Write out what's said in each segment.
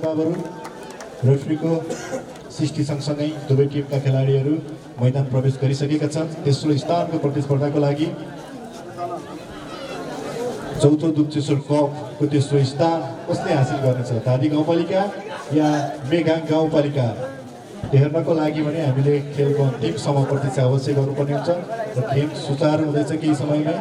बाबुहरू रेफ्रीको सृष्टि सँगसँगै दुवै टिमका खेलाडीहरू मैदान प्रवेश गरिसकेका छन्। तेस्रो स्थानको प्रतिस्पर्धाको लागि चौथो दुप्चेश्वर कपको तेस्रो स्थान कसले हासिल गर्नेछ, धादी गाउँपालिका या मेगाङ गाउँपालिका? हेर्नको लागि भने हामीले खेलको अन्तिमसम्म प्रतीक्षा अवश्य गर्नुपर्ने हुन्छ र खेल सुचारू हुँदैछ केही समयमा।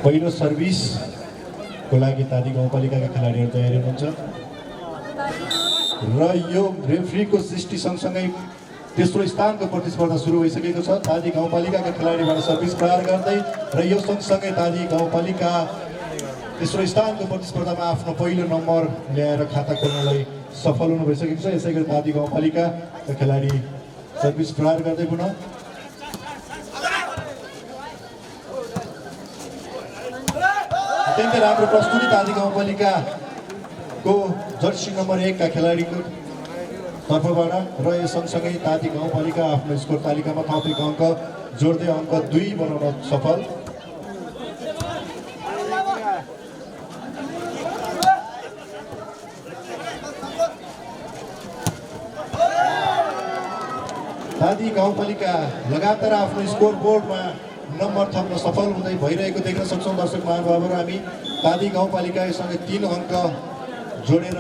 पहिलो सर्भिसको लागि धादी गाउँपालिकाका खेलाडीहरू तयारी हुनुहुन्छ र यो रेफ्रीको सृष्टि सँगसँगै तेस्रो स्थानको प्रतिस्पर्धा सुरु भइसकेको छ। धादी गाउँपालिकाका खेलाडीबाट सर्भिस प्रहार गर्दै र यो सँगसँगै धादी गाउँपालिका तेस्रो स्थानको प्रतिस्पर्धामा आफ्नो पहिलो नम्बर ल्याएर खाता खोल्नलाई सफल हुनु भइसकेको छ। यसै गरी धादी गाउँपालिकाका खेलाडी सर्भिस प्रहार गर्दै पुनः अत्यन्तै राम्रो प्रस्तुति धादी गाउँपालिकाको जर्सी नम्बर 1 का खेलाडीको तर्फबाट र यो सँगसँगै धादी गाउँपालिका आफ्नो स्कोर तालिकामा थप 1 अङ्क जोड्दै अङ्क 2 बनाउन सफल। धादी गाउँपालिका लगातार आफ्नो स्कोर बोर्डमा नम्बर थप्न सफल हुँदै भइरहेको देख्न सक्छौँ। दर्शक महानुभावहरू, हामी धादी गाउँपालिकासँग 3 अङ्क जोडेर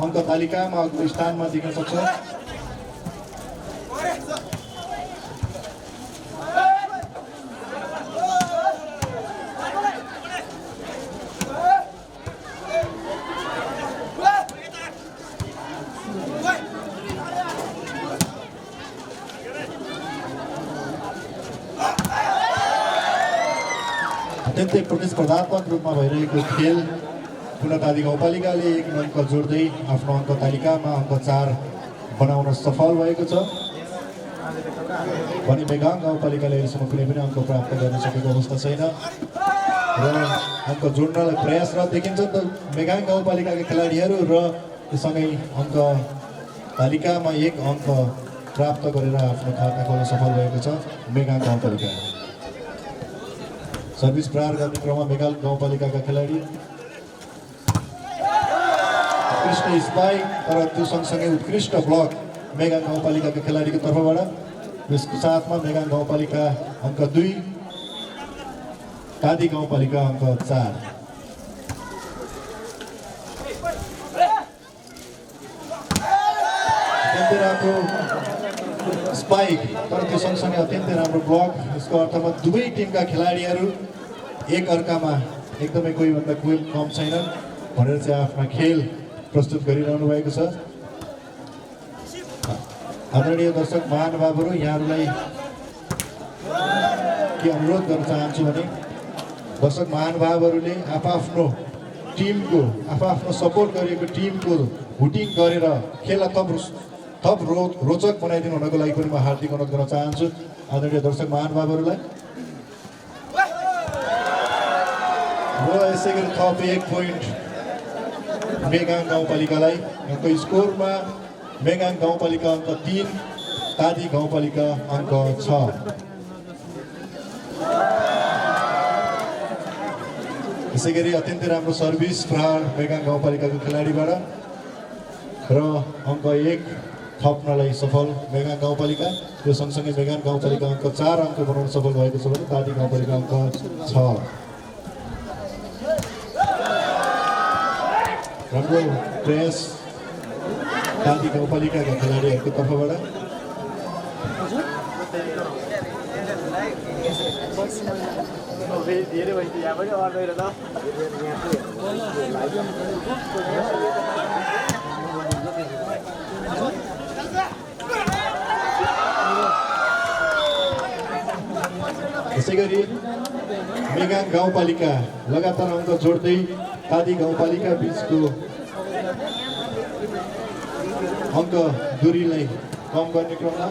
अङ्क तालिकामा अग्लो स्थानमा देख्न सक्छौँ। अत्यन्तै प्रतिस्पर्धात्मक रूपमा भइरहेको खेल पुनः धादी गाउँपालिकाले 1 अङ्क जोड्दै आफ्नो अङ्क तालिकामा अङ्क 4 बनाउन सफल भएको छ भने मेगाङ गाउँपालिकाले अहिलेसम्म कुनै पनि अङ्क प्राप्त गर्न सकेको अवस्था छैन र अङ्क जोड्नलाई प्रयासरत देखिन्छ त मेगाङ गाउँपालिकाका खेलाडीहरू र सँगै अङ्क तालिकामा 1 अङ्क प्राप्त गरेर आफ्नो खाता खोल्न सफल भएको छ मेगाङ गाउँपालिका। सर्भिस प्रहार गर्ने क्रममा मेगाङ गाउँपालिकाका खेलाडी उत्कृष्ट स्पाइक तर त्यो सँगसँगै उत्कृष्ट ब्लक मेगाङ गाउँपालिकाका खेलाडीको तर्फबाट। यसको साथमा मेगाङ गाउँपालिका अङ्क 2, धादी गाउँपालिका अङ्क 4। अत्यन्तै राम्रो स्पाइक तर त्यो सँगसँगै अत्यन्तै राम्रो ब्लक। यसको अर्थमा दुवै टिमका खेलाडीहरू एक अर्कामा एकदमै कोहीभन्दा कोही कम छैनन् भनेर चाहिँ आफ्ना खेल प्रस्तुत गरिरहनु भएको छ। आदरणीय दर्शक महानुभावहरू, यहाँहरूलाई के अनुरोध गर्न चाहन्छु भने दर्शक महानुभावहरूले आफ्नो टिमको आफ्नो सपोर्ट गरेको टिमको भोटिङ गरेर खेललाई थप रोचक बनाइदिनु हुनको लागि पनि म हार्दिक अनुरोध गर्न चाहन्छु आदरणीय दर्शक महानुभावहरूलाई। र यसै गरी थप 1 पोइन्ट मेगाङ गाउँपालिकालाई। अङ्क स्कोरमा मेगाङ गाउँपालिका अङ्क 3, धादी गाउँपालिका अङ्क 6। यसै गरी अत्यन्तै राम्रो सर्भिस प्रहार मेगाङ गाउँपालिकाको खेलाडीबाट र अङ्क 1 थप्नलाई सफल मेगाङ गाउँपालिका। यो सँगसँगै मेगाङ गाउँपालिका अङ्क 4 अङ्क बनाउन सफल भएको छ भने धादी गाउँपालिका अङ्क 6। राम्रो प्रयास धादी गाउँपालिकाका खेलाडीहरूको तर्फबाट। यसै गरी मेगाङ गाउँपालिका लगातार अङ्क जोड्दै तादी गाउँपालिका बीचको अङ्क दूरीलाई कम गर्ने क्रममा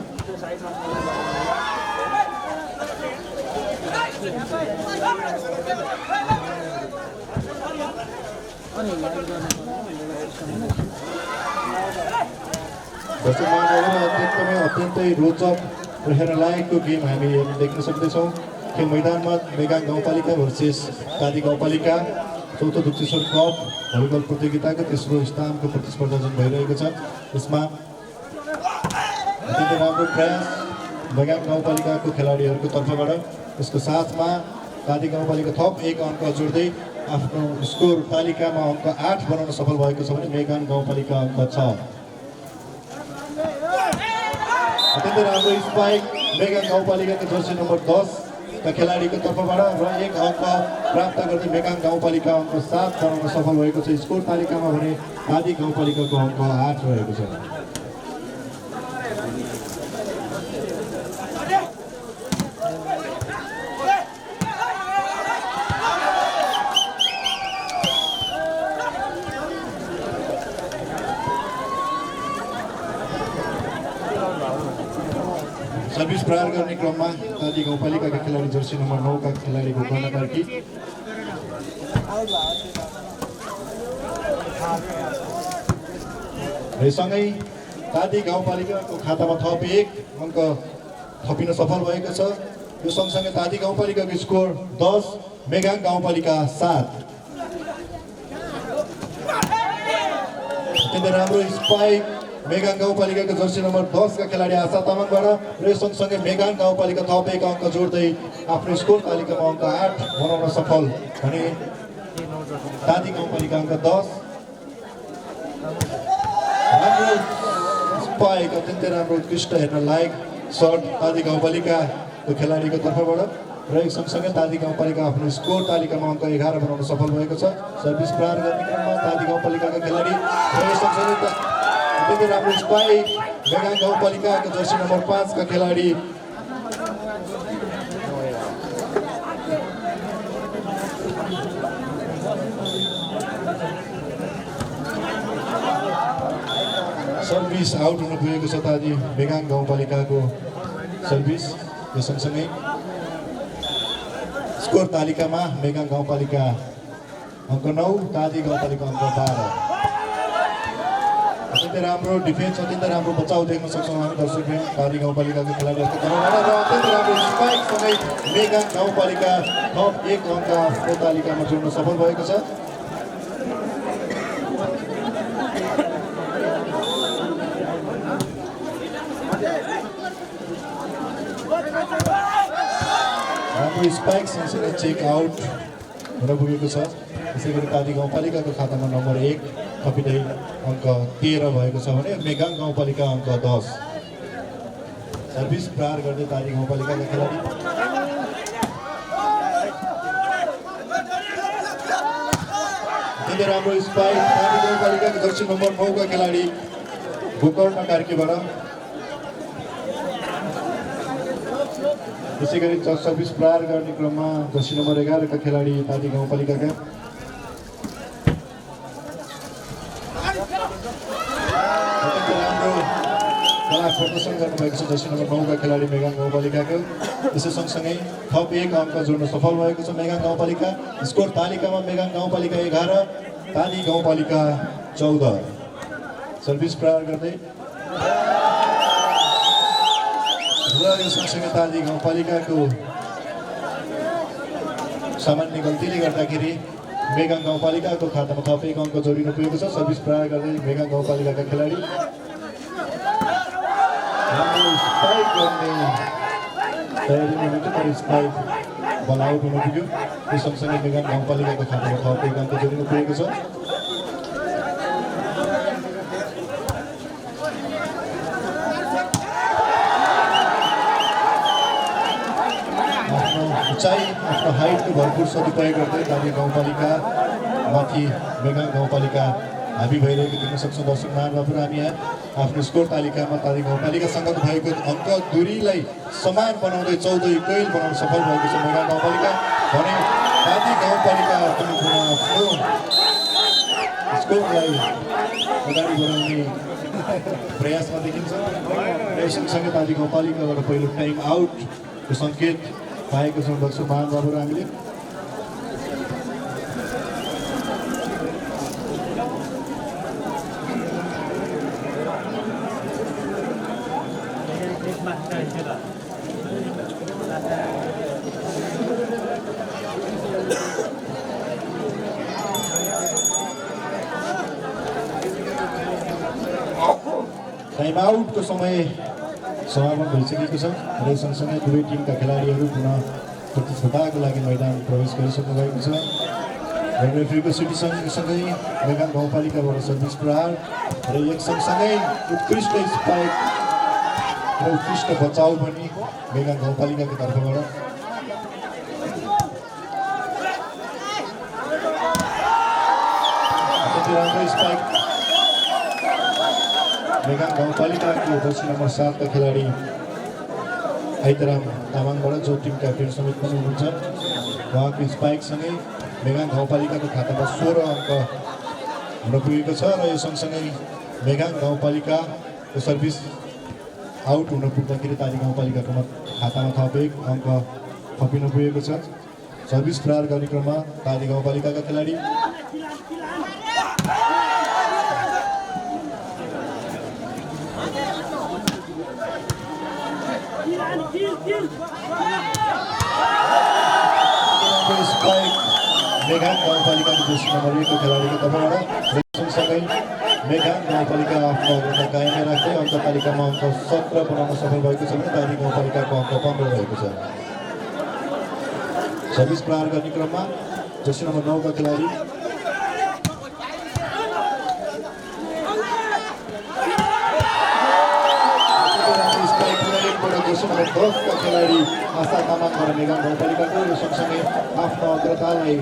अत्यन्तै रोचक र हेर्न लायकको गेम हामी देख्न सक्दैछौँ। खेल मैदानमा मेगाङ गाउँपालिका भर्सेस तादी गाउँपालिका चौथो दुप्तेश्वर कप भलिबल प्रतियोगिताको तेस्रो स्थानको प्रतिस्पर्धा जुन भइरहेको छ, यसमा अत्यन्तै राम्रो प्रयास मेगाङ गाउँपालिकाको खेलाडीहरूको तर्फबाट। यसको साथमा तादी गाउँपालिका थप 1 अङ्क जोड्दै आफ्नो स्कोर तालिकामा अङ्क 8 बनाउन सफल भएको छ भने मेगाङ गाउँपालिका अङ्क 6। अत्यन्तै राम्रो स्पाइक मेगाङ गाउँपालिकाको जर्सी नम्बर 10 का खेलाडीको तर्फबाट र 1 अङ्क प्राप्त गर्दै मेगाङ गाउँपालिका अङ्क 7 बनाउन सफल भएको छ। स्कोर तालिकामा भने तादी गाउँपालिकाको अङ्क 8 रहेको छ। सर्भिस प्रहार गर्ने क्रममा तादी गाउँपालिकाका खेलाडी जर्सी नम्बर 9 का खेलाडीको कर्णकार्की सँगै तादी गाउँपालिकाको खातामा थप 1 अङ्क थपिन सफल भएको छ। यो सँगसँगै तादी गाउँपालिकाको स्कोर 10 मेगाङ गाउँपालिका 7। अत्यन्तै राम्रो स्पाइक मेगाङ गाउँपालिकाको जर्सी नम्बर 10 का खेलाडी आशा तामाङबाट र यो सँगसँगै मेगाङ गाउँपालिका थप 1 अङ्क जोड्दै आफ्नो स्कोर तालिकामा अङ्क 8 बनाउन सफल भने तादी गाउँपालिका अङ्क 10। राम्रो स्पाइक अत्यन्तै राम्रो उत्कृष्ट हेर्न लायक सर्ट तादी गाउँपालिकाको खेलाडीको तर्फबाट र यो सँगसँगै तादी गाउँपालिका आफ्नो स्कोर तालिकामा अङ्क 11 बनाउन सफल भएको छ। सर्भिस प्रहार गर्ने क्रममा तादी गाउँपालिकाका खेलाडी र यो सँगसँगै अत्यन्तै राम्रो स्पाइक मेगाङ गाउँपालिकाको जर्सी नम्बर 5 का खेलाडी सर्भिस आउट हुन पुगेको छ। तादी मेगाङ गाउँपालिकाको सर्भिस यो सँगसँगै स्कोर तालिकामा मेगाङ गाउँपालिका अङ्क 9 तादी गाउँपालिका अङ्क 12। अत्यन्तै राम्रो डिफेन्स अत्यन्तै राम्रो बचाउ देख्न सक्छौँ हामी दर्शकले तादी गाउँपालिकाको खेलाडीहरूको तर्फबाट र अत्यन्तै राम्रो स्पाइकसँगै मेगाङ गाउँपालिका थप 1 अङ्क आफ्नो तालिकामा जोड्न सफल भएको छ। राम्रो स्पाइक सँगसँगै चेक आउट हुन पुगेको छ। त्यसै गरी तादी गाउँपालिकाको खातामा नम्बर 1 थपिँदै अङ्क 13 भएको छ भने मेगाङ गाउँपालिका अङ्क 10। सर्भिस प्रहार गर्दै तादी गाउँपालिकाका खेलाडी अत्यन्तै राम्रो स्पाइक तादी गाउँपालिकाको जर्सी नम्बर 9 का खेलाडी गोकर्ण कार्कीबाट। त्यसै गरी सर्भिस प्रहार गर्ने क्रममा जर्सी नम्बर 11 का खेलाडी तादी गाउँपालिकाका प्रदर्शन गर्नुभएको छ। जर्सी नम्बर 9 का खेलाडी मेगाङ गाउँपालिकाको त्यसै सँगसँगै थप 1 अङ्क जोड्न सफल भएको छ मेगाङ गाउँपालिका। स्कोर तालिकामा मेगाङ गाउँपालिका 11 तादी गाउँपालिका 14। सर्भिस प्रहार गर्दै र यो सँगसँगै तादी गाउँपालिकाको सामान्य गल्तीले गर्दाखेरि मेगाङ गाउँपालिकाको खातामा थप 1 अङ्क जोडिन पुगेको छ। सर्भिस प्रहार गर्दै मेगाङ गाउँपालिकाका खेलाडी स्पाइक गर्ने तयारीमा हुनुहुन्छ तर स्पाइक बल आउट हुन पुग्यो। यो सँगसँगै मेगाङ गाउँपालिकाको खातामा थप 1 अङ्क जोडिन पुगेको छ। आफ्नो उचाइ आफ्नो हाइटको भरपुर सदुपयोग गर्दै तादी गाउँपालिका माथि मेगाङ गाउँपालिका हामी भइरहेको देख्न सक्छौँ दर्शक महानुभावहरू। हामी यहाँ आफ्नो स्कोर तालिकामा तादी गाउँपालिकासँग भएको अङ्क दूरीलाई समान बनाउँदै 14 इक्वल बनाउन सफल भएको छ मेगा गाउँपालिका भने तादी गाउँपालिका पनि आफ्नो स्कोरलाई अगाडि बढाउने प्रयासमा देखिन्छ। र सँगसँगै तादी गाउँपालिकाबाट पहिलो टाइम आउटको सङ्केत पाएको छौँ दर्शक महानुभावहरू हामीले। टाइम आउटको समय समापन भइसकेको छ र सँगसँगै दुवै टिमका खेलाडीहरू पुनः प्रतिस्पर्धाको लागि मैदान प्रवेश गरिसक्नु भएको छ। र रेफ्रीको सिटी सँगसँगै मेगान गाउँपालिकाबाट सर्भिस प्रहार र एक सँगसँगै उत्कृष्ट स्पाइक र उत्कृष्ट बचाउ पनि मेगान गाउँपालिकाको तर्फबाट। राम्रो स्पाइक मेगान गाउँपालिकाको जर्सी नम्बर 7 का खेलाडी आइतराम तामाङबाट जो टिम क्याप्टेन समेत पनि हुनुहुन्छ। उहाँको स्पाइकसँगै मेगान गाउँपालिकाको खातामा 16 अङ्क हुन पुगेको छ र यो सँगसँगै मेगान गाउँपालिकाको सर्भिस आउट हुन पुग्दाखेरि तादी गाउँपालिकाको खातामा थप 1 अङ्क थपिन पुगेको छ। सर्भिस प्रहार गर्ने क्रममा तादी गाउँपालिकाका खेलाडी स्पाइक मेगान गाउँपालिकाको जर्सी नम्बर 1 को खेलाडीको तर्फबाट। सँगसँगै मेगान गाउँपालिका आफ्नो अग्रता कायमै राख्दै अङ्क तालिकामा अङ्क 17 बनाउन सफल भएको छ भने तादी गाउँपालिकाको अङ्क 15 रहेको छ। सर्भिस प्रहार गर्ने क्रममा जर्सी नम्बर 9 का खेलाडी जर्सी नम्बर 10 का खेलाडी आशा तामाङबाट मेगान गाउँपालिकाको र सँगसँगै आफ्नो अग्रतालाई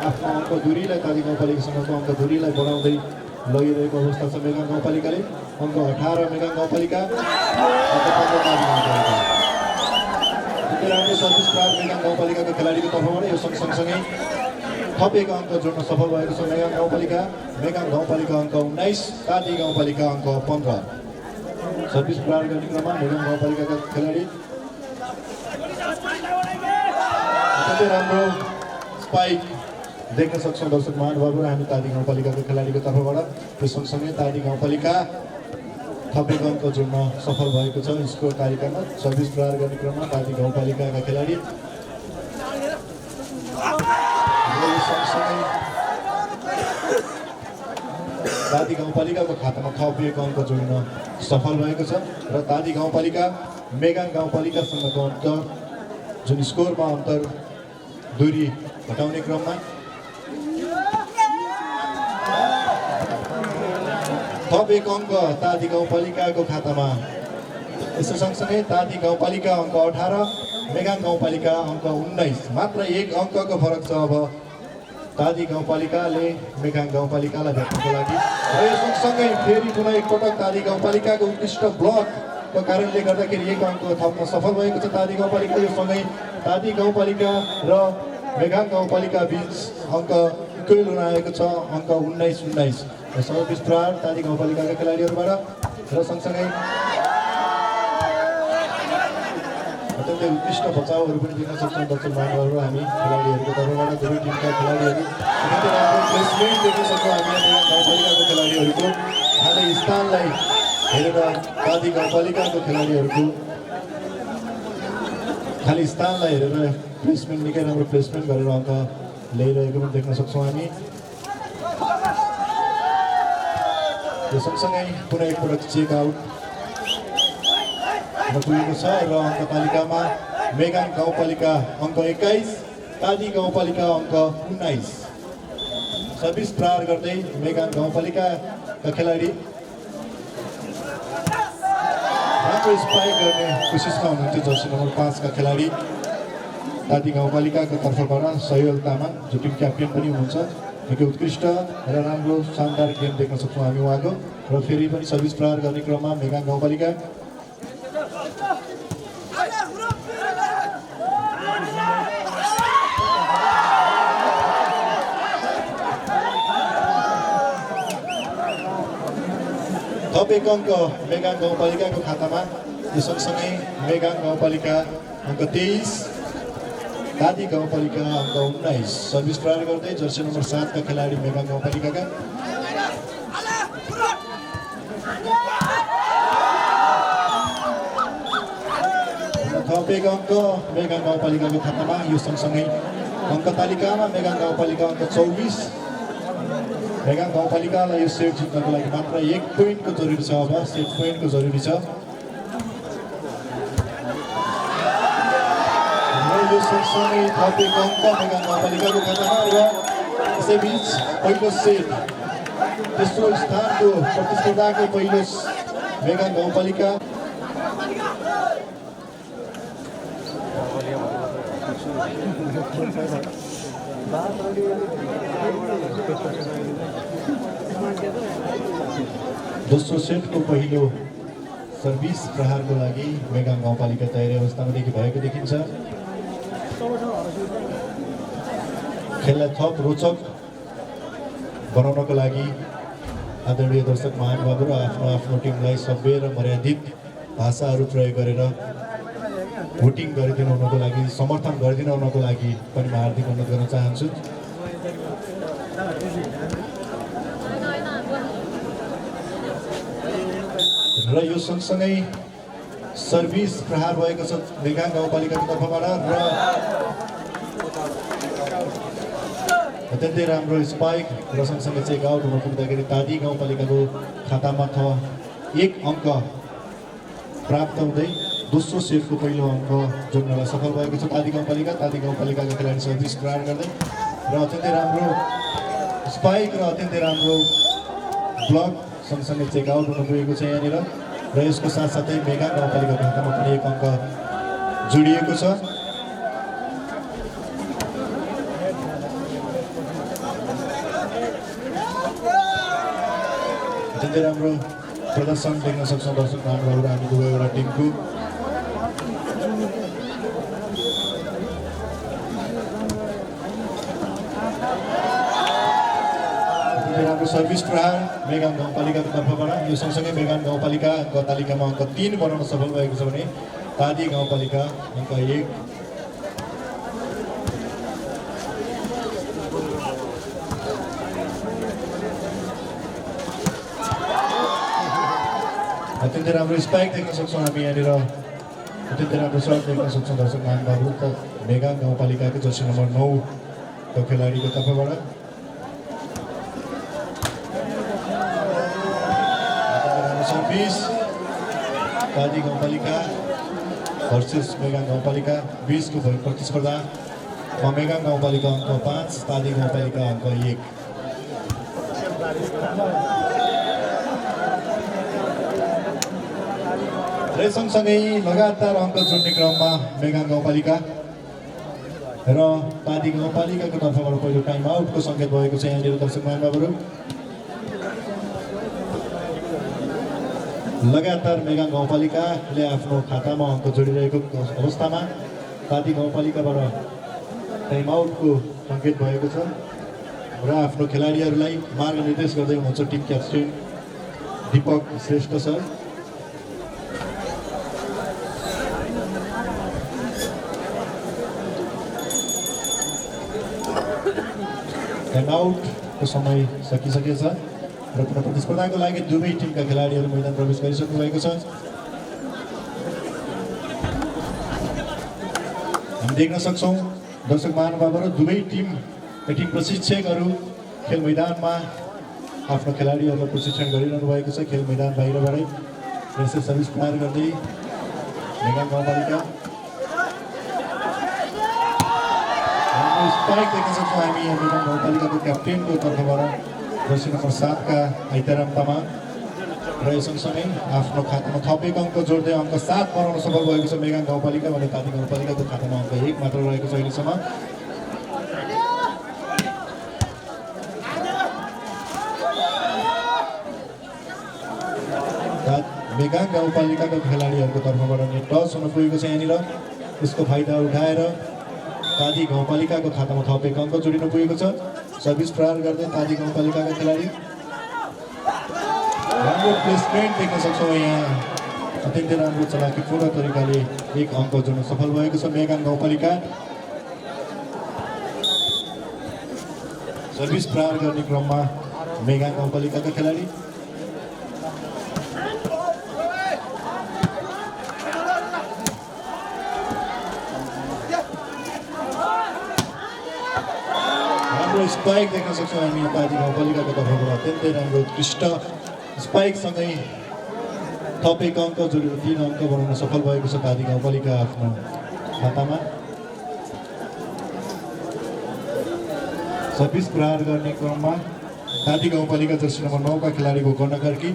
आफ्नो अङ्क दूरीलाई तादी गाउँपालिकासँगको अङ्क दूरीलाई बढाउँदै लगिरहेको अवस्था छ मेगान गाउँपालिकाले। अङ्क 18 मेगान गाउँपालिका, अङ्क 15 तादी गाउँपालिका। निकै राम्रो सर्भिस प्रहार मेगान गाउँपालिकाको खेलाडीको तर्फबाट। यो सँगसँगै थप 1 अङ्क जोड्न सफल भएको छ मेगान गाउँपालिकाले। मेगान गाउँपालिका अङ्क 19, तादी गाउँपालिका अङ्क 15। सर्भिस प्रहार गर्ने क्रममा मेगान गाउँपालिकाका खेलाडी अत्यन्तै राम्रो स्पाइक देख्न सक्छौँ दर्शक महानुभावहरू हामी तादी गाउँपालिकाको खेलाडीको तर्फबाट। त्यो सँगसँगै तादी गाउँपालिका थप 1 अङ्क जोड्न सफल भएको छ स्कोर तालिकामा। सर्भिस प्रहार गर्ने क्रममा तादी गाउँपालिकाका खेलाडी सँगसँगै तादी गाउँपालिकाको खातामा थप 1 अङ्क जोड्न सफल भएको छ र तादी गाउँपालिका मेगान गाउँपालिकासँगको अन्तर जुन स्कोरमा अन्तर दूरी घटाउने क्रममा थप 1 अङ्क तादी गाउँपालिकाको खातामा। यसो सँगसँगै तादी गाउँपालिका अङ्क 18, मेगान गाउँपालिका अङ्क 19, मात्र 1 अङ्कको फरक छ अब तादी गाउँपालिकाले मेगान गाउँपालिकालाई भेट्नको लागि। र यो सँगसँगै फेरि पुनः एकपटक तादी गाउँपालिकाको उत्कृष्ट ब्लकको कारणले गर्दाखेरि 1 अङ्क थप्न सफल भएको छ तादी गाउँपालिका। यो सँगै तादी गाउँपालिका र मेगान गाउँपालिका बीच अङ्क इक्वल हुन आएको छ अङ्क 19-19। सर्भिस प्रहार तादी गाउँपालिकाका खेलाडीहरूबाट र सँगसँगै अत्यन्तै उत्कृष्ट बचाउहरू पनि देख्न सक्छौँ दर्शक महानुभावहरू हामी खेलाडीहरूको तर्फबाट। दुवै टिमका खेलाडीहरू अत्यन्तै राम्रो प्लेसमेन्ट देख्न सक्छौँ हामी मेगान गाउँपालिकाको खेलाडीहरूको। खाली स्थानलाई हेरेर तादी गाउँपालिकाको खेलाडीहरूको खाली स्थानलाई हेरेर प्लेसमेन्ट निकै राम्रो प्लेसमेन्ट गरेर अङ्क ल्याइरहेको पनि देख्न सक्छौँ हामी। यो सँगसँगै पुनः एकपटक चेक आउट पुगेको छ र अङ्क तालिकामा मेगान गाउँपालिका अङ्क 21, तादी गाउँपालिका अङ्क 19। सर्भिस प्रहार गर्दै मेगान गाउँपालिकाका खेलाडी राम्रो स्पाइक गर्ने कोसिसमा हुनुहुन्थ्यो जर्सी नम्बर 5 का खेलाडी तादी गाउँपालिकाको तर्फबाट सयल तामाङ जो टिम क्याप्टेन पनि हुनुहुन्छ। निकै उत्कृष्ट र राम्रो शानदार गेम देख्न सक्छौँ हामी उहाँको र फेरि पनि सर्भिस प्रहार गर्ने क्रममा मेगाङ गाउँपालिका थप 1 अङ्क मेगाङ गाउँपालिकाको खातामा। यो सँगसँगै मेगाङ गाउँपालिका अङ्क 23, तादी गाउँपालिका अङ्क 19। सर्भिस प्रहार गर्दै जर्सी नम्बर 7 का खेलाडी मेगाङ गाउँपालिकाका थप 1 अङ्क मेगाङ गाउँपालिकाको खातामा। यो सँगसँगै अङ्क तालिकामा मेगाङ गाउँपालिका अङ्क 24। मेगाङ गाउँपालिकालाई यो सेट जित्नको लागि मात्र 1 पोइन्टको जरुरी छ। अब सेट पोइन्टको जरुरी छ। यो सँगसँगै थप 1 अङ्क मेगाङ गाउँपालिकाको खातामा र यसैबीच पहिलो सेट तेस्रो स्थानको प्रतिस्पर्धाको पहिलो मेगाङ गाउँपालिका दोस्रो सेटको पहिलो सर्भिस प्रहारको लागि मेगाङ गाउँपालिका तयारी अवस्थामा भएको देखिन्छ। खेललाई थप रोचक बनाउनको लागि आदरणीय दर्शक महानुभावहरू आफ्नो आफ्नो टिमलाई सभ्य र मर्यादित भाषाहरू प्रयोग गरेर भोटिङ गरिदिनु हुनको लागि, समर्थन गरिदिनु हुनको लागि पनि म हार्दिक अनुरोध गर्न चाहन्छु। र यो सँगसँगै सर्भिस प्रहार भएको छ मेगाङ गाउँपालिकाको तर्फबाट र अत्यन्तै राम्रो स्पाइक र सँगसँगै चेक आउट हुन पुग्दाखेरि तादी गाउँपालिकाको खातामा 1 अङ्क प्राप्त हुँदै दोस्रो सेटको पहिलो अङ्क जोड्नलाई सफल भएको छ तादी गाउँपालिका। तादी गाउँपालिकाका खेलाडी सर्भिस प्रहार गर्दै र अत्यन्तै राम्रो स्पाइक र अत्यन्तै राम्रो ब्लक सँगसँगै चेक आउट हुन पुगेको छ यहाँनिर र यसको साथसाथै मेगाङ गाउँपालिकाको खातामा पनि 1 अङ्क जोडिएको छ। अत्यन्तै राम्रो प्रदर्शन देख्न सक्छौँ दर्शक महानुभावहरू हामी दुवैवटा टिमको। राम्रो सर्भिस प्रहार मेगाङ गाउँपालिकाको तर्फबाट। यो सँगसँगै मेगाङ गाउँपालिका अङ्क तालिकामा अङ्क 3 बनाउन सफल भएको छ भने तादी गाउँपालिका अङ्क 1। अत्यन्तै राम्रो स्पाइक देख्न सक्छौँ हामी यहाँनिर। अत्यन्तै राम्रो सर्ट देख्न सक्छौँ दर्शक महानुभावहरू त मेगाङ गाउँपालिकाको जर्सी नम्बर 9 को खेलाडीको तर्फबाट। सर्भिस तादी गाउँपालिका भर्सेस मेगाङ गाउँपालिका 20 को प्रतिस्पर्धामा मेगाङ गाउँपालिका अङ्क 5, तादी गाउँपालिका अङ्क 1। र सँगसँगै लगातार अङ्क जोड्ने क्रममा मेगाङ गाउँपालिका र तादी गाउँपालिकाको तर्फबाट पहिलो टाइम आउटको सङ्केत भएको छ यहाँनिर दर्शक महानुभावहरू। लगातार मेगाङ गाउँपालिकाले आफ्नो खातामा अङ्क जोडिरहेको अवस्थामा तादी गाउँपालिकाबाट टाइम आउटको सङ्केत भएको छ र आफ्नो खेलाडीहरूलाई मार्गनिर्देश गर्दै हुनुहुन्छ team captain Deepak Shrestha sir. Time आउटको समय सकिसकेछ र पुनः प्रतिस्पर्धाको लागि दुवै टिमका खेलाडीहरू मैदान प्रवेश गरिसक्नु भएको छ। हामी देख्न सक्छौँ दर्शक महानुभावहरू दुवै टिमका टिम प्रशिक्षकहरू खेल मैदानमा आफ्नो खेलाडीहरूलाई प्रशिक्षण गरिरहनु भएको छ। खेल मैदान बाहिरबाटै यसै सर्भिस प्रहार गर्दै मेगाङ गाउँपालिका स्पाइक देख्न सक्छौँ हामी मेगाङ गाउँपालिकाको क्याप्टेनको तर्फबाट जर्सी नम्बर 7 का आइताराम तामाङ र यो सँगसँगै आफ्नो खातामा थप 1 अङ्क जोड्दै अङ्क 7 बनाउन सफल भएको छ मेगाङ गाउँपालिका भने तादी गाउँपालिकाको खातामा अङ्क 1 मात्र रहेको छ अहिलेसम्म। मेगाङ गाउँपालिकाको खेलाडीहरूको तर्फबाट नेट टच हुन पुगेको छ यहाँनिर। यसको फाइदा उठाएर तादी गाउँपालिकाको खातामा थप 1 अङ्क जोडिन पुगेको छ। सर्भिस प्रहार गर्दै तादी गाउँपालिकाका खेलाडी। राम्रो प्लेसमेन्ट देख्न सक्छौँ यहाँ। अत्यन्तै राम्रो चलाकीपूर्ण तरिकाले 1 अङ्क जोड्न सफल भएको छ मेगाङ गाउँपालिका। सर्भिस प्रहार गर्ने क्रममा मेगाङ गाउँपालिकाका खेलाडी। स्पाइक देख्न सक्छौँ हामी तादी गाउँपालिकाको तर्फबाट। अत्यन्तै राम्रो उत्कृष्ट स्पाइकसँगै थप 1 अङ्क जोडेर 3 अङ्क बनाउन सफल भएको छ तादी गाउँपालिका आफ्नो खातामा। सर्भिस प्रहार गर्ने क्रममा तादी गाउँपालिका जर्सी नम्बर 9 का खेलाडीको कर्णकर्की।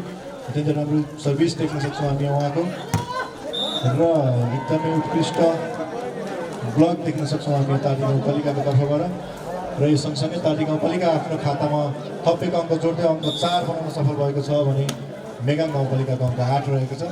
अत्यन्तै राम्रो सर्भिस देख्न सक्छौँ हामी उहाँको र एकदमै उत्कृष्ट ब्लक देख्न सक्छौँ हामी तादी गाउँपालिकाको तर्फबाट। र यो सँगसँगै तादी गाउँपालिका आफ्नो खातामा थप 1 अङ्क जोड्दै अङ्क 4 बनाउन सफल भएको छ भने मेगाङ गाउँपालिकाको अङ्क 8 रहेको छ।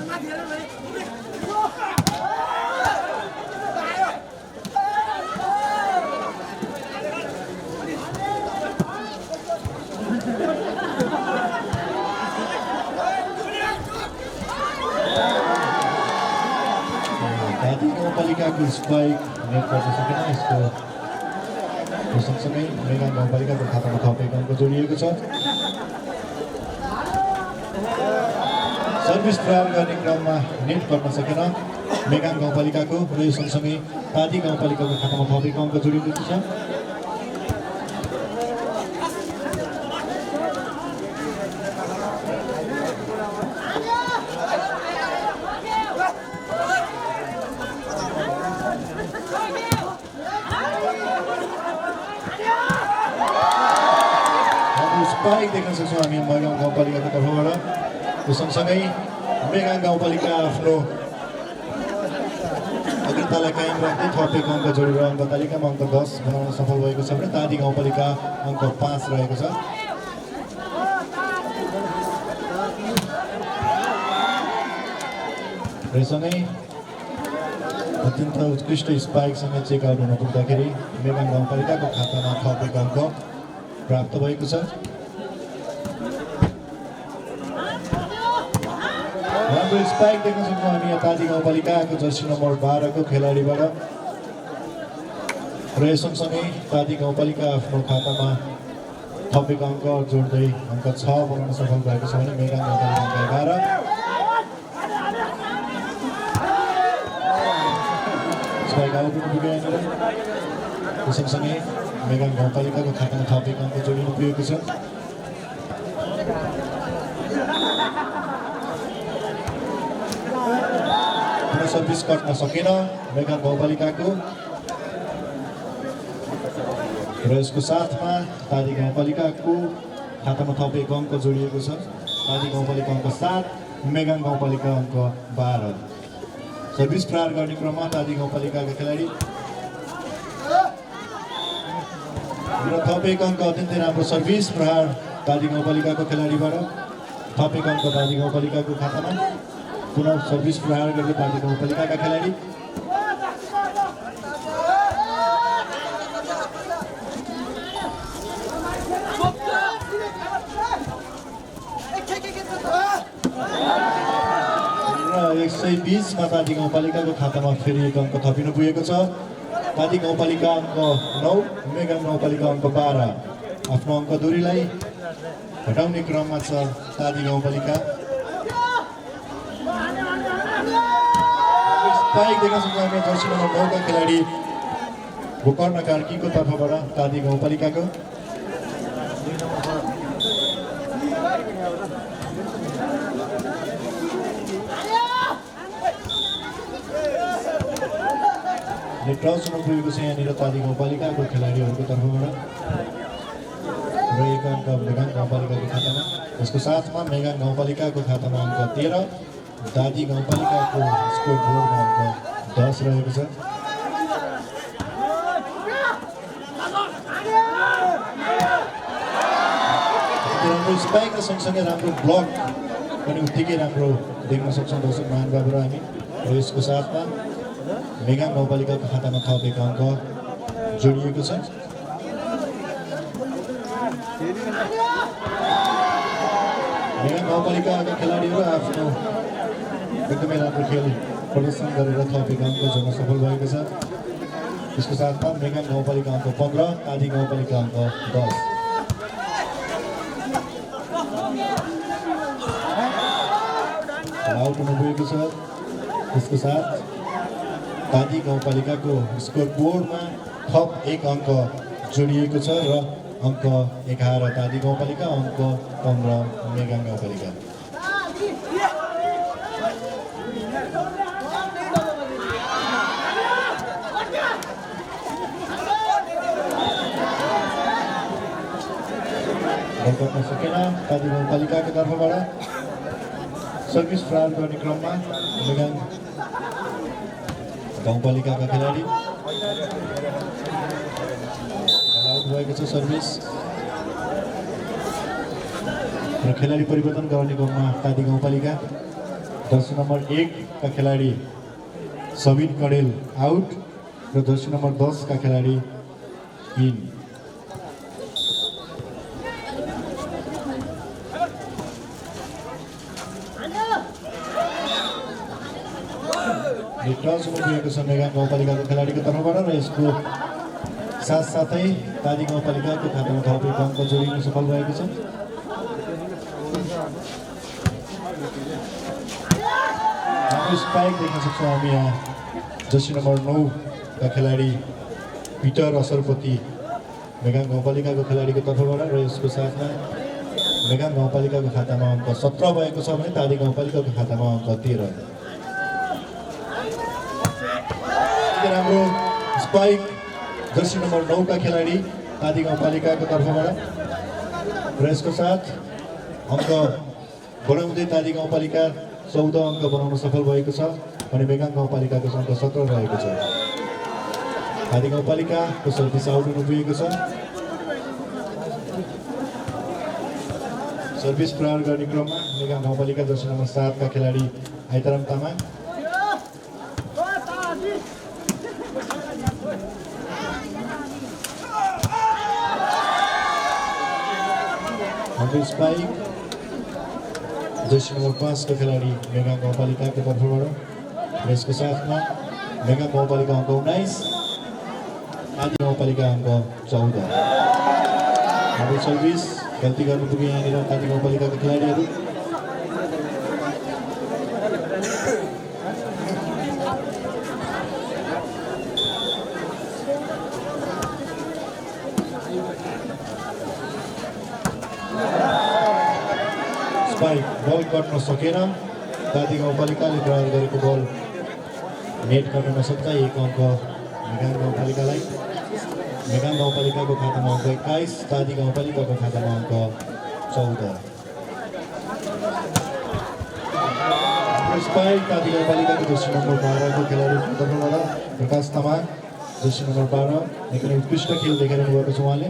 तादी गाउँपालिकाको स्पाइक नेट गर्न सकेन। यसको सँगसँगै मेगाङ गाउँपालिकाको खातामा थप 1 अङ्क जोडिएको छ। सर्भिस प्रहार गर्ने क्रममा नेट गर्न सकेन मेगाङ गाउँपालिकाको र यो सँगसँगै तादी गाउँपालिकाको खातामा थप 1 अङ्क जोडिएको छ। स्पाइक देख्न सक्छौँ हामी मेगाङ गाउँपालिकाको तर्फबाट। त्यो सँगसँगै मेगाङ गाउँपालिका आफ्नो अग्रतालाई कायम राख्दै थप 1 अङ्क जोडेर अङ्क तालिकामा अङ्क 10 बनाउन सफल भएको छ भने तादी गाउँपालिका अङ्क 5 रहेको छ। र सँगै अत्यन्त उत्कृष्ट स्पाइकसँग चेकआउट हुन पुग्दाखेरि मेगाङ गाउँपालिकाको खातामा थप 1 अङ्क प्राप्त भएको छ। राम्रो स्पाइक देख्न सक्छौँ हामी तादी गाउँपालिकाको जर्सी नम्बर 12 को खेलाडीबाट। र यस सँगसँगै तादी गाउँपालिका आफ्नो खातामा थप 1 अङ्क जोड्दै अङ्क 6 बनाउन सफल भएको छ भने मेगाङ गाउँपालिका अङ्क 11। स्पाइक आउट हुन पुग्यो यहाँनिर। यस सँगसँगै मेगाङ गाउँपालिकाको खातामा थप 1 अङ्क जोडिन पुगेको छ। सर्भिस कट्न सकेन मेगाङ गाउँपालिकाको र यसको साथमा तादी गाउँपालिकाको खातामा थप 1 अङ्क जोडिएको छ। तादी गाउँपालिका अङ्क 7 मेगाङ गाउँपालिका अङ्क 12। सर्भिस प्रहार गर्ने क्रममा तादी गाउँपालिकाका खेलाडी र थप 1 अङ्क अत्यन्तै राम्रो सर्भिस प्रहार तादी गाउँपालिकाको खेलाडीबाट। थप 1 अङ्क तादी गाउँपालिकाको खातामा। पुनः सर्भिस प्रहार गर्दै तादी गाउँपालिकाका खेलाडी। र 120 मा तादी गाउँपालिकाको खातामा फेरि 1 अङ्क थपिन पुगेको छ। तादी गाउँपालिका अङ्क 9 मेगाङ गाउँपालिका अङ्क 12। आफ्नो अङ्क दूरीलाई घटाउने क्रममा छ तादी गाउँपालिका। स्पाइक देख्न सक्छौँ हामी जर्सी नम्बर 9 का खेलाडी गोकर्ण कार्कीको तर्फबाट तादी गाउँपालिकाको। टच हुन पुगेको छ यहाँनिर तादी गाउँपालिकाको खेलाडीहरूको तर्फबाट र 1 अङ्क मेगाङ गाउँपालिकाको खातामा। यसको साथमा मेगाङ गाउँपालिकाको खातामा अङ्क 13, तादी गाउँपालिकाको स्कोर बोर्डमा अङ्क 10 रहेको छ। राम्रो स्पाइक र सँगसँगै राम्रो ब्लक पनि उत्तिकै राम्रो देख्न सक्छौँ दर्शक महानुभावहरू हामी। र यसको साथमा मेगाङ गाउँपालिकाको खातामा थप 1 अङ्क जोडिएको छ। मेगाङ गाउँपालिकाका खेलाडीहरू आफ्नो एकदमै राम्रो खेल प्रदर्शन गरेर थप 1 अङ्क जोड्न सफल भएको छ। यसको साथमा मेगाङ गाउँपालिका अङ्क 15, तादी गाउँपालिका अङ्क 10। आउट हुनुभएको छ। यसको साथ तादी गाउँपालिकाको स्कोर बोर्डमा थप 1 अङ्क जोडिएको छ र अङ्क 11 तादी गाउँपालिका, अङ्क 15 मेगाङ गाउँपालिका। बल गर्न सकेन तादी गाउँपालिकाको तर्फबाट। सर्भिस प्रहार गर्ने क्रममा मेगाङ गाउँपालिकाका खेलाडी आउट भएको छ सर्भिस। र खेलाडी परिवर्तन गर्ने क्रममा तादी गाउँपालिका जर्सी नम्बर 1 का खेलाडी सबिन कडेल आउट र जर्सी नम्बर 10 का खेलाडी इन। टच हुनुभएको छ मेगाङ गाउँपालिकाको खेलाडीको तर्फबाट र यसको साथसाथै तादी गाउँपालिकाको खातामा थप 1 अङ्क जोडिन सफल भएको छ। हाम्रो स्पाइक देख्न सक्छौँ हामी यहाँ जर्सी नम्बर 9 का खेलाडी पिटर असरपति मेगाङ गाउँपालिकाको खेलाडीको तर्फबाट र यसको साथमा मेगाङ गाउँपालिकाको खातामा अङ्क 17 भएको छ भने तादी गाउँपालिकाको खातामा अङ्क 13। राम्रो स्पाइक जर्सी नम्बर 9 का खेलाडी तादी गाउँपालिकाको तर्फबाट र यसको साथ अङ्क बढाउँदै तादी गाउँपालिका 14 अङ्क बनाउन सफल भएको छ भने मेगाङ गाउँपालिकाको अङ्क 17 रहेको छ। तादी गाउँपालिकाको सर्भिस आउट हुनुभएको छ। सर्भिस प्रहार गर्ने क्रममा मेगाङ गाउँपालिका जर्सी नम्बर 7 का खेलाडी आइताराम तामाङ स्पाइक जर्सी नम्बर 5 का खेलाडी मेगाङ गाउँपालिकाको तर्फबाट र यसको साथमा मेगाङ गाउँपालिका अङ्क 19, तादी गाउँपालिका अङ्क 14। हाम्रो सर्भिस गल्ती गर्नु पुग्यो यहाँनिर तादी गाउँपालिकाका खेलाडीहरू। बल गर्न सकेन तादी गाउँपालिकाले प्रहार गरेको बल नेट गर्न नसक्दा 1 अङ्क मेगाङ गाउँपालिकालाई। मेगाङ गाउँपालिकाको खातामा अङ्क 21, तादी गाउँपालिकाको खातामा अङ्क 14। स्पाइक तादी गाउँपालिकाको जर्सी नम्बर 12 को खेलाडीको तर्फबाट प्रकाश तामाङ जर्सी नम्बर 12 एकदमै उत्कृष्ट खेल देखाइरहनु भएको छ उहाँले।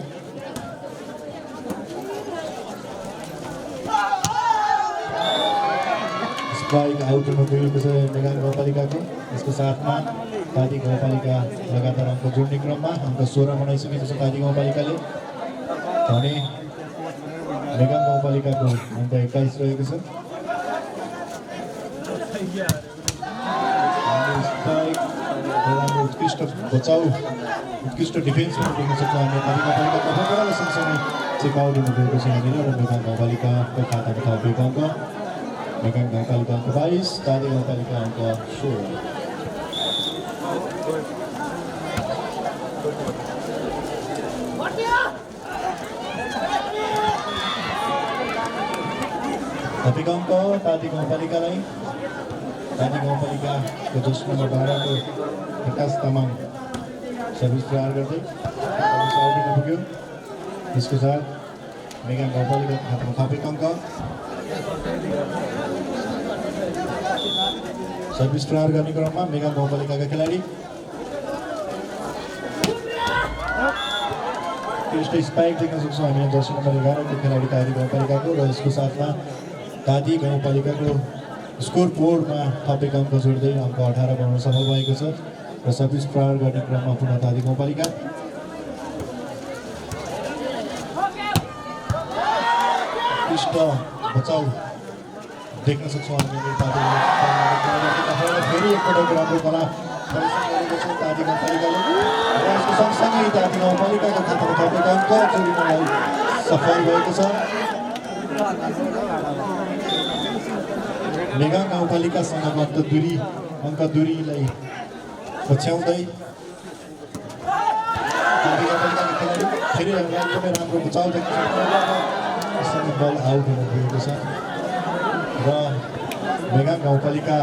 स्पाइक आउट हुनुभएको छ मेगाङ गाउँपालिकाको। यसको साथमा तादी गाउँपालिका लगातार अङ्क जोड्ने क्रममा अङ्क 16 बनाइसकेको छ तादी गाउँपालिकाले भने मेगाङ गाउँपालिकाको अङ्क 21 रहेको छ। स्पाइक राम्रो उत्कृष्ट बचाउ उत्कृष्ट डिफेन्स पनि देख्न सक्छौँ हामी तादी गाउँपालिका तर्फबाट र सँगसँगै चेकआउट हुनुभएको छ यहाँनिर र मेगाङ गाउँपालिकाको खातामा थप 1 अङ्क। मेगाङ गाउँपालिका अङ्क 22, तादी गाउँपालिका अङ्क 16। थप 1 अङ्क तादी गाउँपालिकालाई। तादी गाउँपालिकाको जर्सी नम्बर 12 को प्रकाश तामाङ सर्भिस प्रहार गर्दै सर्भिस आउट हुन पुग्यो। यसको साथ मेगाङ गाउँपालिकाको खातामा थप 1 अङ्क। सर्भिस प्रहार गर्ने क्रममा मेगाङ गाउँपालिकाका खेलाडी स्पाइक देख्न सक्छौँ हामी जर्सी नम्बर 11 को खेलाडी तादी गाउँपालिकाको र यसको साथमा तादी गाउँपालिकाको स्कोर बोर्डमा थपेको अङ्क जोड्दै अङ्क 18 बनाउन सफल भएको छ र सर्भिस प्रहार गर्ने क्रममा पुनः तादी गाउँपालिका उत्कृष्ट बचाउ देख्न सक्छौँ हामीले फेरि एकपटक राम्रो कला गरेको छ तादी गाउँपालिकाले र यसको सँगसँगै तादी गाउँपालिकाको खातामा थपेको अङ्क जोडिनलाई सफल भएको छ। मेगा गाउँपालिकासँग अङ्क दूरीलाई पछ्याउँदै तादी गाउँपालिकाको खेलाडी फेरि एकदमै राम्रो बचाउ देख्न सक्छौँ। बल आउट हुन पुगेको छ र मेगा गाउँपालिका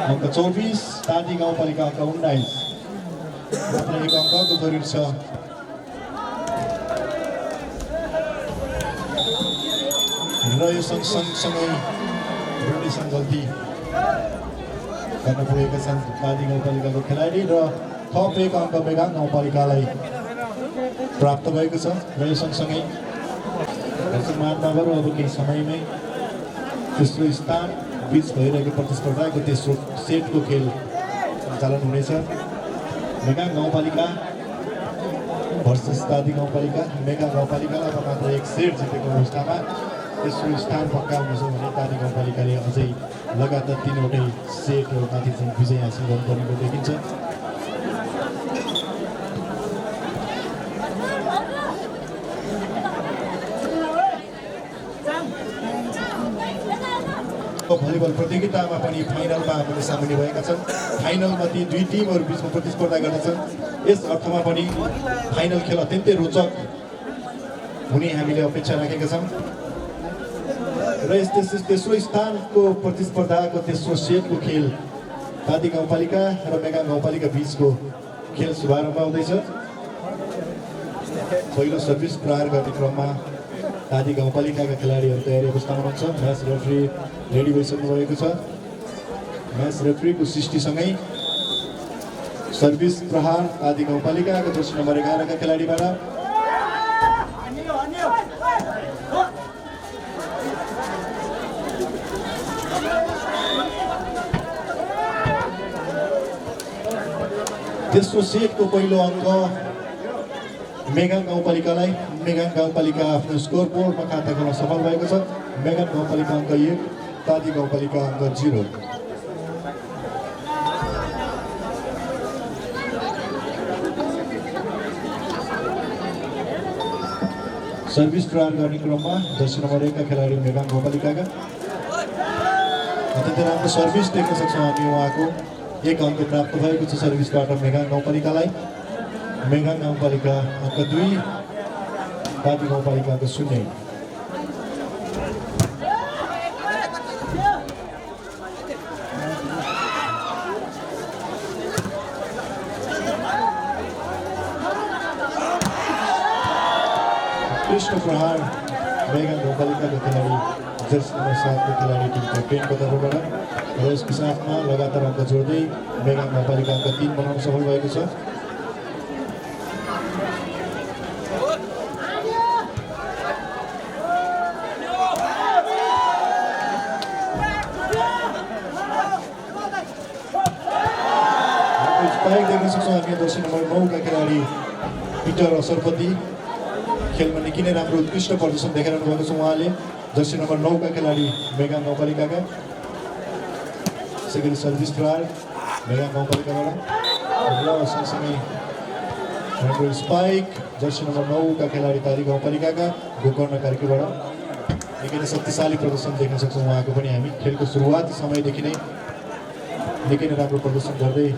अङ्क 24 तादी गाउँपालिका अङ्क 19 मात्र एक अङ्कको जरुरी छ। र यो सँगसँगै रोटेसन गल्ती गर्न पुगेका छन् तादी गाउँपालिकाको खेलाडी र थप एक अङ्क मेगा गाउँपालिकालाई प्राप्त भएको छ र यो सँगसँगै नगरौँ अब केही समयमै तेस्रो स्थान बिच भइरहेको प्रतिस्पर्धाको तेस्रो सेटको खेल सञ्चालन हुनेछ। मेगा गाउँपालिका भर्सेस तादी गाउँपालिका। मेगा गाउँपालिकालाई अब मात्र एक सेट जितेको अवस्थामा तेस्रो स्थान पक्का हुनेछ भने तादी गाउँपालिकाले अझै लगातार 3वटै सेटहरूमाथि चाहिँ विजय हासिल गर्नुपर्ने देखिन्छ। भलिबल प्रतियोगितामा पनि फाइनलमा हामीले सामान्य भएका छन्। फाइनलमा ती दुई टिमहरू बिचमा प्रतिस्पर्धा गर्दछन्। यस अर्थमा पनि फाइनल खेल अत्यन्तै रोचक हुने हामीले अपेक्षा राखेका छौँ र यस तेस्रो स्थानको प्रतिस्पर्धाको तेस्रो सेटको खेल तादी गाउँपालिका र मेगा गाउँपालिका बिचको खेल शुभारम्भ हुँदैछ। पहिलो सर्भिस प्रहार गर्ने क्रममा तादी गाउँपालिकाका खेलाडीहरू तयारी अवस्थामा हुनुहुन्छ। म्याच रेफ्री रेडी भइसक्नु भएको छ। म्याच रेफ्रीको सृष्टिसँगै सर्भिस प्रहार तादी गाउँपालिकाको जर्सी नम्बर 11 का खेलाडीबाट तेस्रो सेटको पहिलो अङ्क मेगा गाउँपालिकालाई। मेगा गाउँपालिका आफ्नो स्कोर बोर्डमा खाता गर्न सफल भएको छ। मेगा गाउँपालिका अङ्क 1 तादी गाउँपालिका अङ्क 0। सर्भिस प्रहार गर्ने क्रममा जर्सी नम्बर 1 का खेलाडी मेगा गाउँपालिकाका अत्यन्तै राम्रो सर्भिस देख्न सक्छौँ हामी। उहाँको एक अङ्क प्राप्त भएको छ सर्भिसबाट मेगा गाउँपालिकालाई। मेगा गाउँपालिका अङ्क 2 तादी गाउँपालिकाको 0। उत्कृष्ट प्रहार मेगा गाउँपालिकाको खेलाडी जर्सी नम्बर 7 को खेलाडी टिम क्याप्टेनको तर्फबाट र यसको साथमा लगातार अङ्क जोड्दै मेगा गाउँपालिका अङ्क 3 बनाउन सफल भएको छ। देख्न सक्छौँ हामी जर्सी नम्बर 9 का खेलाडी पिटर असरपति खेलमा निकै नै राम्रो उत्कृष्ट प्रदर्शन देखाइरहनु भएको छ उहाँले। जर्सी नम्बर 9 का खेलाडी मेगा गाउँपालिकाका। सेकेन्ड सर्भिस प्रहार मेगा गाउँपालिकाबाट र सँगसँगै राम्रो स्पाइक जर्सी नम्बर 9 का खेलाडी तादी गाउँपालिकाका गोकर्ण कार्कीबाट निकै नै शक्तिशाली प्रदर्शन देख्न सक्छौँ उहाँको पनि हामी। खेलको सुरुवाती समयदेखि नै निकै नै राम्रो प्रदर्शन गर्दै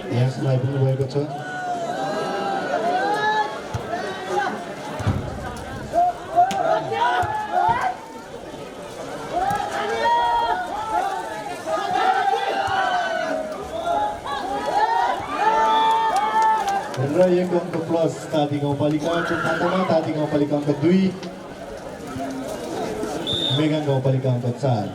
यहाँसम्म आइपुग्नु भएको छ। र एक अङ्क प्लस तादी गाउँपालिकाको खातामा। तादी गाउँपालिका अङ्क 2 मेगा गाउँपालिका अङ्क 4।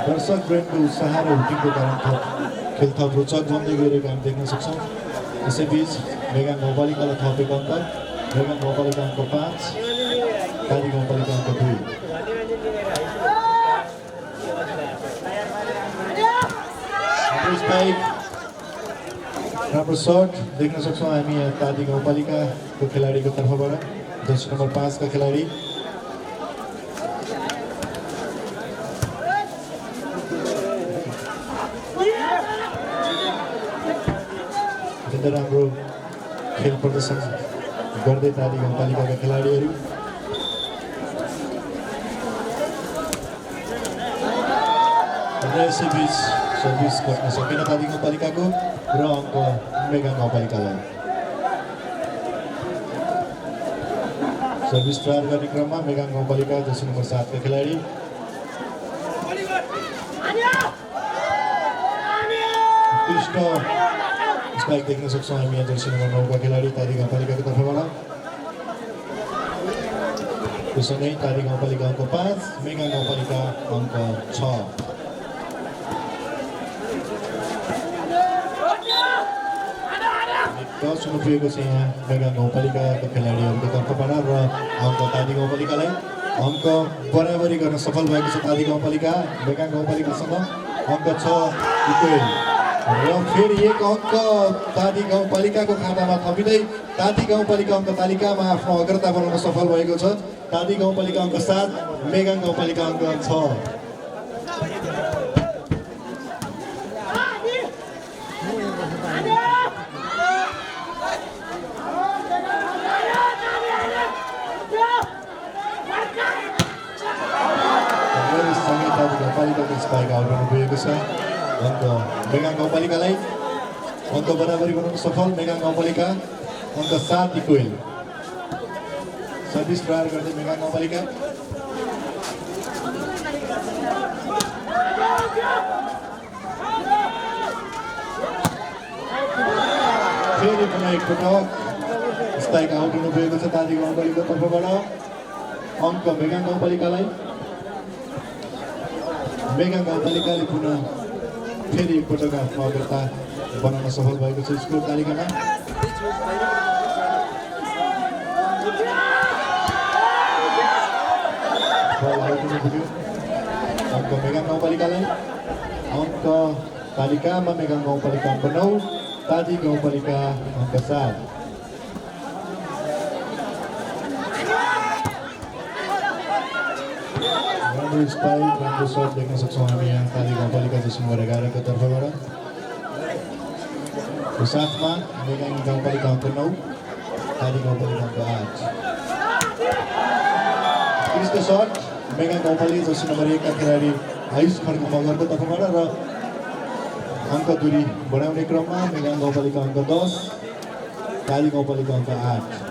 दर्शक ब्रेन्डको उत्साह र हुटिङको कारण खेल थप रोचक बन्दै गइरहेको हामी देख्न सक्छौँ। यसैबीच मेगाङ गाउँपालिकालाई थपेको अङ्क मेगाङ गाउँपालिका अङ्क 5 तादी गाउँपालिका अङ्क 2 स्पाइक राम्रो सर्ट देख्न सक्छौँ हामी यहाँ तादी गाउँपालिकाको खेलाडीको तर्फबाट जर्सी नम्बर 5 का खेलाडी अत्यन्तै राम्रो खेल प्रदर्शन गर्दै तादी गाउँपालिकाका खेलाडीहरू यसैबीच सर्भिस गर्न सकेन तादी गाउँपालिकाको र अङ्क मेगाङ गाउँपालिकालाई सर्भिस प्रहार गर्ने क्रममा मेगाङ गाउँपालिका जर्सी नम्बर 7 का खेलाडी उत्कृष्ट स्पाइक देख्न सक्छौँ हामी यहाँ जर्सी नम्बर 9 का खेलाडी तादी गाउँपालिकाको तर्फबाट त्यससँगै तादी गाउँपालिका अङ्क 5 मेगाङ गाउँपालिका अङ्क 6 10 हुनु पुगेको छ यहाँ मेगाङ गाउँपालिकाको खेलाडीहरूको तर्फबाट र अङ्क तादी गाउँपालिकालाई अङ्क बराबरी गर्न सफल भएको छ तादी गाउँपालिका मेगाङ गाउँपालिकासँग अङ्क 6 इक्वल र फेरि एक अङ्क तादी गाउँपालिकाको खातामा थपिँदै तादी गाउँपालिका अङ्क तालिकामा आफ्नो अग्रता बनाउन सफल भएको छ तादी गाउँपालिका अङ्क 7 मेगाङ गाउँपालिका अङ्क 6 गाउँपालिकाको स्पाइक आउट हुनु पुगेको छ अङ्क मेगाङ गाउँपालिकालाई अङ्क बराबरी बनाउन सफल मेगाङ गाउँपालिका अङ्क 7 इक्वल सर्भिस प्रहार गर्दै मेगाङ गाउँपालिका फेरि पुनः एकपटक स्पाइक आउट हुनु पुगेको छ तादी गाउँपालिकाको तर्फबाट अङ्क मेगाङ गाउँपालिकालाई मेगाङ गाउँपालिकाले पुनः फेरि एकपटक आफ्नो अग्रता बनाउन सफल भएको छ स्कोर तालिकामा अङ्क मेगाङ गाउँपालिकालाई अङ्क तालिकामा मेगाङ गाउँपालिका अङ्क 9 तादी गाउँपालिका अङ्क 7 राम्रो स्पाइक राम्रो सर्ट देख्न सक्छौँ हामी यहाँ तादी गाउँपालिका जर्सी नम्बर 11 को तर्फबाट साथमा मेगाङ गाउँपालिका अङ्क 9 तादी गाउँपालिका अङ्क 8 उत्कृष्ट सर्ट मेगाङ गाउँपालिका जर्सी नम्बर 1 का खेलाडी आयुष खड्का मगरको तर्फबाट र अङ्क दूरी बढाउने क्रममा मेगाङ गाउँपालिका अङ्क 10 तादी गाउँपालिका अङ्क 8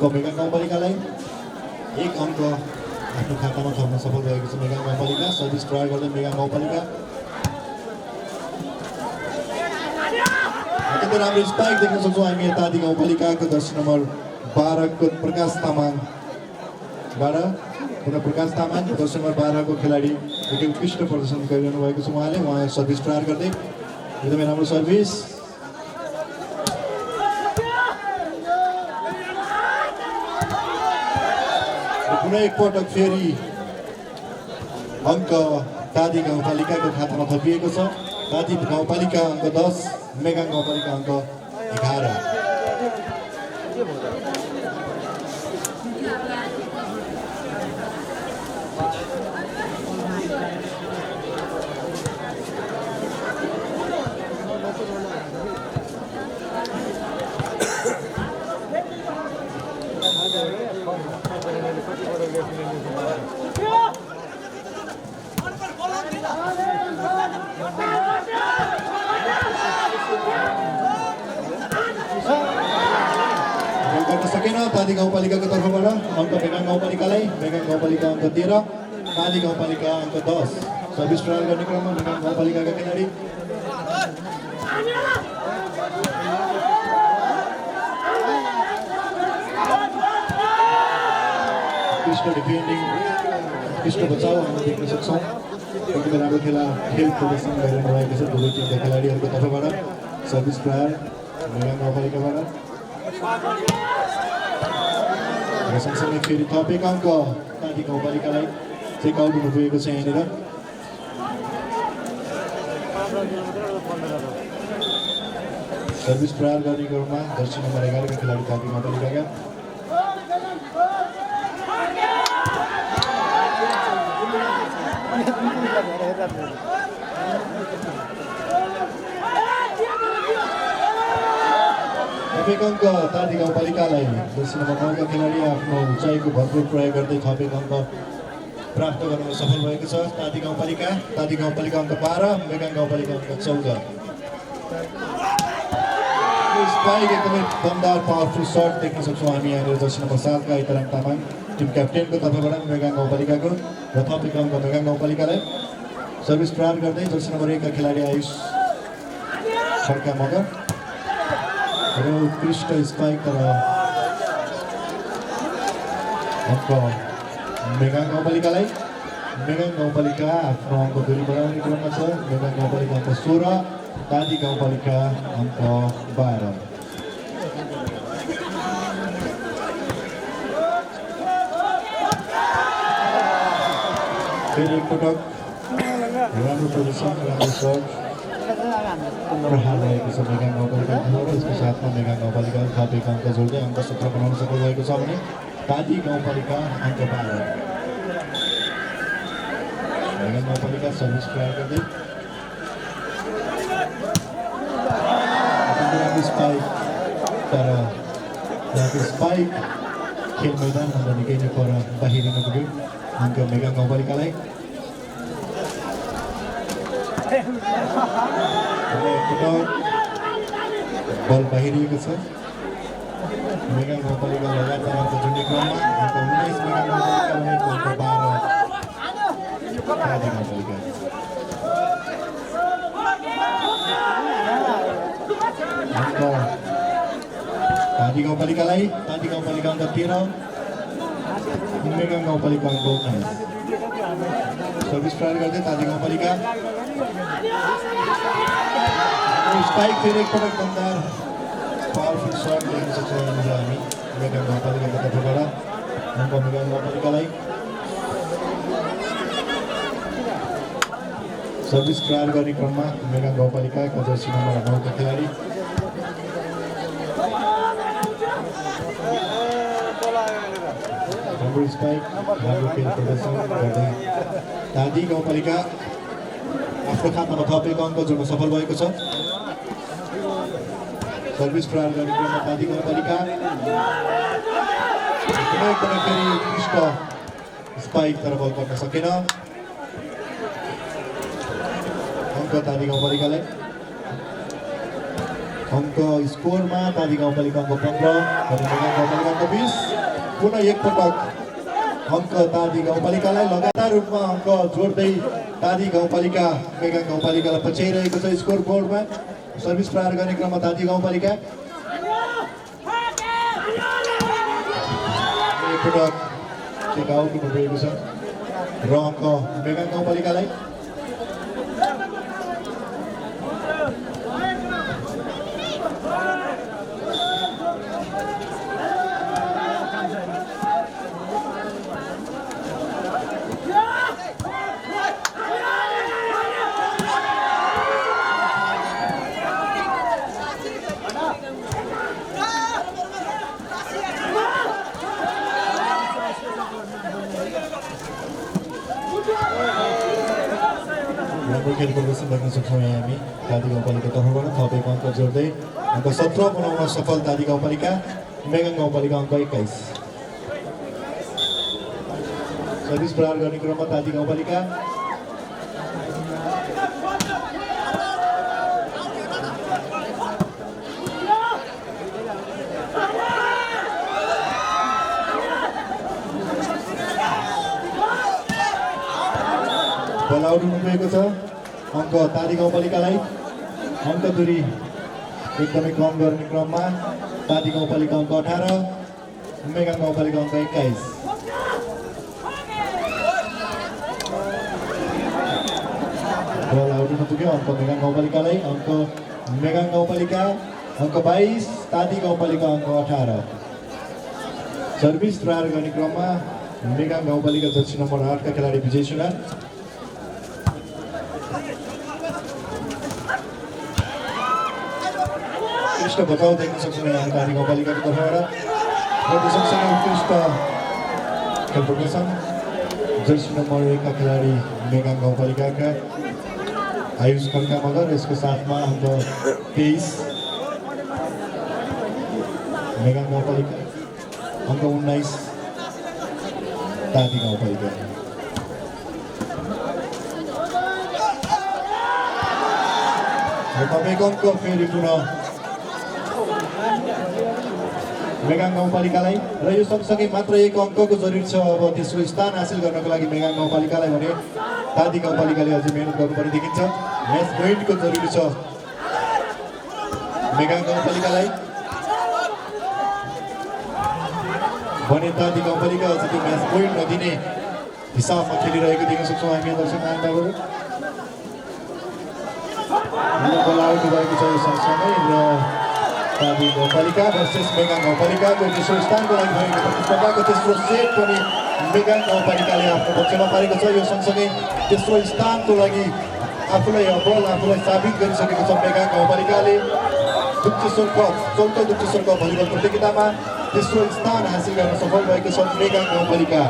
अङ्क मेगाङ गाउँपालिकालाई एक अङ्क आफ्नो खातामा थप्न सफल भएको छ मेगाङ गाउँपालिका सर्भिस प्रहार गर्दै मेगाङ गाउँपालिका अत्यन्तै राम्रो स्पाइक देख्न सक्छौँ हामी तादी गाउँपालिकाको जर्सी नम्बर 12 को प्रकाश तामाङबाट पुनः प्रकाश तामाङ जर्सी नम्बर 12 को खेलाडी एक उत्कृष्ट प्रदर्शन गरिरहनु भएको छ उहाँ सर्भिस प्रहार गर्दै एकदमै राम्रो सर्भिस पुनः एकपटक फेरि अङ्क तादी गाउँपालिकाको खातामा थपिएको छ तादी गाउँपालिका अङ्क 10 मेगाङ गाउँपालिका अङ्क 11 गर्न सकेन तादी गाउँपालिकाको तर्फबाट अङ्क मेगाङ गाउँपालिकालाई मेगाङ गाउँपालिका अङ्क 13 तादी गाउँपालिका अङ्क 10 सर्भिस ट्रायल गर्ने क्रममा मेगाङ गाउँपालिकाका खेलाडी उत्कृष्ट डिफेन्डिङ उत्कृष्ट बचाउ हामी देख्न सक्छौँ। एकदमै राम्रो खेल प्रदर्शन गरिरहनु भएको छ दुवै टिमका खेलाडीहरूको तर्फबाट। सर्भिस प्रहार मेगा गाउँपालिकाबाट र सँगसँगै फेरि थप एक अङ्क तादी गाउँपालिकालाई चेक आउट हुनु पुगेको छ यहाँनिर। सर्भिस प्रहार गर्ने क्रममा जर्सी नम्बर 11 का खेलाडी तादी गाउँपालिकाका थपेक अङ्क तादी गाउँपालिकालाई जर्सी नम्बर 9 का खेलाडी आफ्नो उचाइको भरपुर प्रयोग गर्दै थपेक अङ्क प्राप्त गर्नमा सफल भएको छ। तादी गाउँपालिका अङ्क 12, मेगा गाउँपालिका अङ्क 14। स्पाइक एकदमै दमदार पावरफुल सर्ट देख्न सक्छौँ हामी यहाँनिर जर्सी नम्बर 7 का इतराङ तामाङ टिम क्याप्टेनको तर्फबाट मेगा गाउँपालिकाको र थपेक अङ्क मेगा गाउँपालिकालाई। सर्भिस प्रहार गर्दै जर्सी नम्बर 1 का खेलाडी आयुष खड्का मगर र उत्कृष्ट स्पाइक तर अङ्क मेगा गाउँपालिकालाई। मेगा गाउँपालिका आफ्नो अङ्क दूरी बढाउने क्रममा छ। मेगा गाउँपालिका अङ्क 16, तादी गाउँपालिका अङ्क 12। फेरि एकपटक राम्रो प्रदर्शन राम्रो सर्ट प्रहार रहेको छ मेगा गाउँपालिकाको र यसको साथमा मेगा गाउँपालिका थपेक अङ्क जोड्दै अङ्क 17 बनाउन सफल भएको छ भने तादी गाउँपालिका अङ्क 12। मेगा गाउँपालिका सर्भिस प्रहार गर्दै स्पाइक तर यहाँको स्पाइक खेल मैदानभन्दा निकै नै पर बाहिरिन पुग्यो अङ्क मेगा गाउँपालिकालाई। बल बाहिरिएको छ। मेगा गाउँपालिका लगातार अङ्क जोड्ने क्रममा अङ्क 19 मेगा गाउँपालिका रहेको अङ्क 12 तादी गाउँपालिका। अङ्क तादी गाउँपालिकालाई अङ्क 13, मेगा गाउँपालिका अङ्क 19। सर्भिस प्रहार गर्दै तादी गाउँपालिका स्पाइक फेरि एकपटक दमदार पावरफुल सर्ट देख्न सक्छौँ यहाँनिर हामी मेगा गाउँपालिकाको तर्फबाट अङ्क मेगा गाउँपालिकालाई। सर्भिस प्रहार गर्ने क्रममा मेगा गाउँपालिकाका जर्सी नम्बर 9 का खेलाडी राम्रो स्पाइक राम्रो खेल प्रदर्शन गर्दै तादी गाउँपालिका आफ्नो खातामा थपेको अङ्क जोड्न सफल भएको छ। सर्भिस प्रहार गर्ने क्रममा तादी गाउँपालिका फेरि उत्कृष्ट स्पाइक तर बल गर्न सकेन। अङ्क तादी गाउँपालिकालाई। अङ्क स्कोरमा तादी गाउँपालिका अङ्क 15 र मेगा गाउँपालिका अङ्क 20। पुनः एकपटक अङ्क तादी गाउँपालिकालाई लगातार रूपमा अङ्क जोड्दै तादी गाउँपालिका मेगा गाउँपालिकालाई पछ्याइरहेको छ स्कोर बोर्डमा। सर्भिस प्रहार गर्ने क्रममा तादी गाउँपालिका एकपटक चेक आउट हुनुभएको छ र अङ्क मेगा गाउँपालिकालाई। खेल प्रदर्शन गर्न सक्छौँ यहाँ हामी तादी गाउँपालिका तर्फबाट थपेक अङ्क जोड्दै अङ्क 17 बनाउन सफल तादी गाउँपालिका। मेगा गाउँपालिका अङ्क 21। सर्भिस प्रहार गर्ने क्रममा तादी गाउँपालिका बल आउट हुनुभएको छ। अङ्क तादी गाउँपालिकालाई अङ्क दूरी एकदमै कम गर्ने क्रममा तादी गाउँपालिका अङ्क 18, मेगा गाउँपालिका अङ्क 21। बल आउट हुन पुग्यो अङ्क मेगाङ गाउँपालिकालाई अङ्क मेगाङ गाउँपालिका अङ्क 22 तादी गाउँपालिका अङ्क 18 सर्भिस प्रहार गर्ने क्रममा मेगाङ गाउँपालिका जर्सी नम्बर 8 का खेलाडी विजय सुनार उत्कृष्ट बचाउ देख्न सक्छौँ यहाँ तादी गाउँपालिकाको तर्फबाट र त्यससँगसँगै उत्कृष्ट खेल प्रदर्शन जर्सी नम्बर 1 का खेलाडी मेगाङ गाउँपालिकाका आयुष खड्का मगर यसको साथमा अङ्क 23 मेगाङ गाउँपालिका अङ्क 19 तादी गाउँपालिका र तपाईँको अङ्क फेरि पुनः मेगाङ गाउँपालिकालाई र यो सँगसँगै मात्र एक अङ्कको जरुरी छ अब तेस्रो स्थान हासिल गर्नको लागि मेगाङ गाउँपालिकालाई भने तादी गाउँपालिकाले अझै मेहनत गर्नुपर्ने देखिन्छ म्याच पोइन्टको जरुरी छ मेगाङ गाउँपालिकालाई भने तादी गाउँपालिका अझै त्यो म्याच पोइन्ट नदिने हिसाबमा खेलिरहेको देख्न सक्छौँ हामी दर्शक महानुभावहरू बल आउट भएको छ यो सँगसँगै र तादी गाउँपालिका भर्सेस मेगाङ गाउँपालिकाको तेस्रो स्थानको लागि भएको प्रतिस्पर्धाको तेस्रो सेट पनि मेगाङ गाउँपालिकाले आफ्नो पक्षमा पारेको छ यो सँगसँगै तेस्रो स्थानको लागि आफूलाई साबित गरिसकेको छ मेगाङ गाउँपालिकाले दुप्चेश्वर कप चौथो दुप्चेश्वर कप भलिबल प्रतियोगितामा तेस्रो स्थान हासिल गर्न सफल भएको छ मेगाङ गाउँपालिका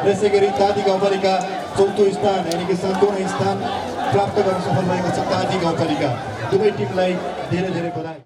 यसै गरी तादी गाउँपालिका चौथो स्थान यानि कि 7औं स्थान प्राप्त गर्न सफल भएको छ तादी गाउँपालिका दुवै टिमलाई धेरै धेरै बधाई।